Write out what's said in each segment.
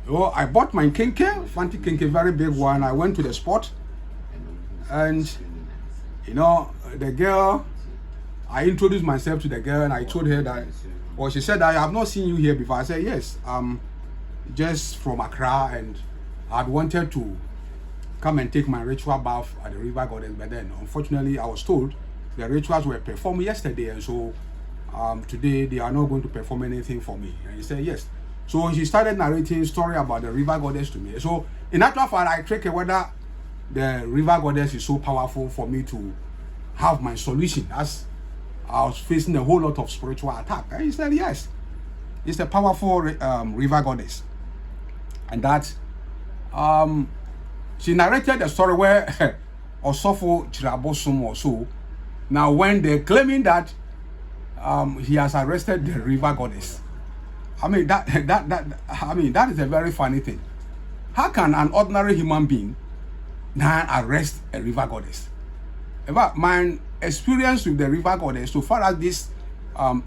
Oh, I bought my kinke, fancy kinke, very big one. I went to the spot, and the girl, I introduced myself to the girl, and I told her that, well, she said, I have not seen you here before. I said, yes, just from Accra, and I'd wanted to come and take my ritual bath at the River Goddess, but then unfortunately I was told the rituals were performed yesterday, and so today they are not going to perform anything for me. And he said yes. So he started narrating a story about the River Goddess to me. So in actual fact, I checked whether the River Goddess is so powerful for me to have my solution, as I was facing a whole lot of spiritual attack. And he said yes, it's a powerful River Goddess. And that she narrated the story where Osofo Chirabosum or so, now when they're claiming that he has arrested the River Goddess. I mean that is a very funny thing. How can an ordinary human being now arrest a River Goddess? But my experience with the River Goddess, so far as these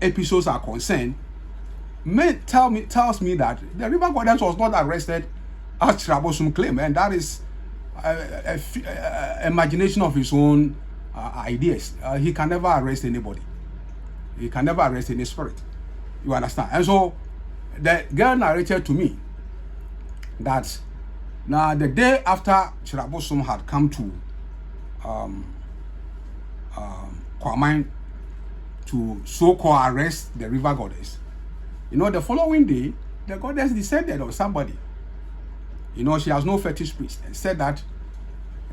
episodes are concerned, tells me that the River Goddess was not arrested as Chirabosum claimed, and that is imagination of his own ideas. He can never arrest anybody. He can never arrest any spirit. You understand? And so the girl narrated to me that now the day after Chirabosum had come to Kwamine to so-called arrest the River Goddess, the following day the goddess descended on somebody. She has no fetish priest, and said that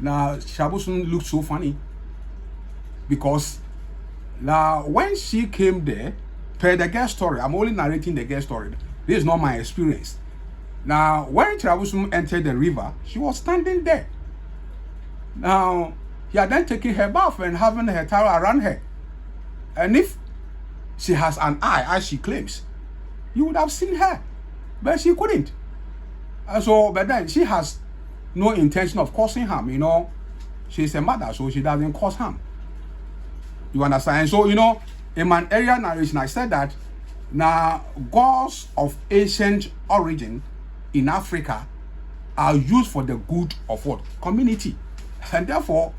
now Chirabosum looked so funny because now when she came there, per the girl story, I'm only narrating the girl story. This is not my experience. Now, when Chirabosum entered the river, she was standing there. Now, he had then taken her bath and having her towel around her. And if she has an eye, as she claims, you would have seen her. But she couldn't. And so, but then she has no intention of causing harm. She's a mother, so she doesn't cause harm. You understand? And so, in my earlier narration, I said that now gods of ancient origin in Africa are used for the good of what? Community. And therefore,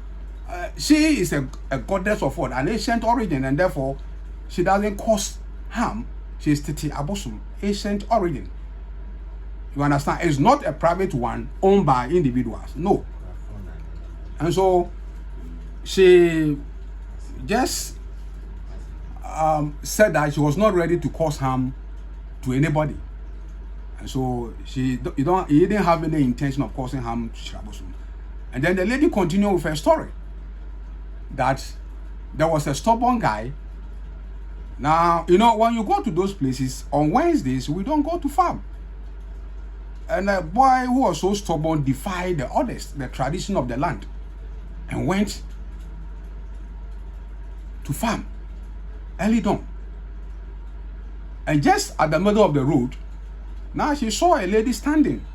she is a goddess of what? An ancient origin, and therefore, she doesn't cause harm. She is Titi Abosum, ancient origin. You understand? It's not a private one owned by individuals. No. And so, she just said that she was not ready to cause harm to anybody, and so he didn't have any intention of causing harm to Chirabosum. And then the lady continued with her story that there was a stubborn guy. Now when you go to those places on Wednesdays, we don't go to farm, and a boy who was so stubborn defied the others, the tradition of the land, and went to farm early dawn. And just at the middle of the road, now she saw a lady standing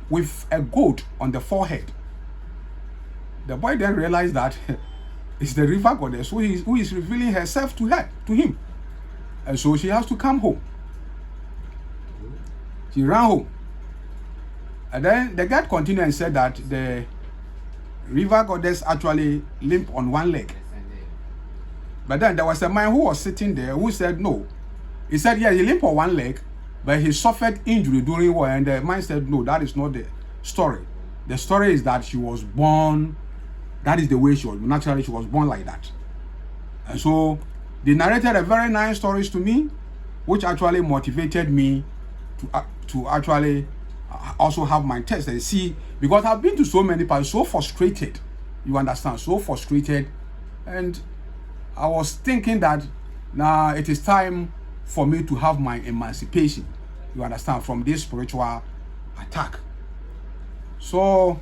with a goat on the forehead. The boy then realized that it's the River Goddess who is revealing herself to him. And so she has to come home. She ran home. And then the guide continued and said that the River Goddess actually limped on one leg. But then there was a man who was sitting there who said no. He said, yeah, he limped on one leg, but he suffered injury during war. And the man said, no, that is not the story. The story is that she was born, that is the way she was, naturally she was born like that. And so they narrated a very nice stories to me, which actually motivated me to actually also have my test and see, because I've been to so many parts, so frustrated, you understand, so frustrated. And I was thinking that now it is time for me to have my emancipation, you understand, from this spiritual attack. So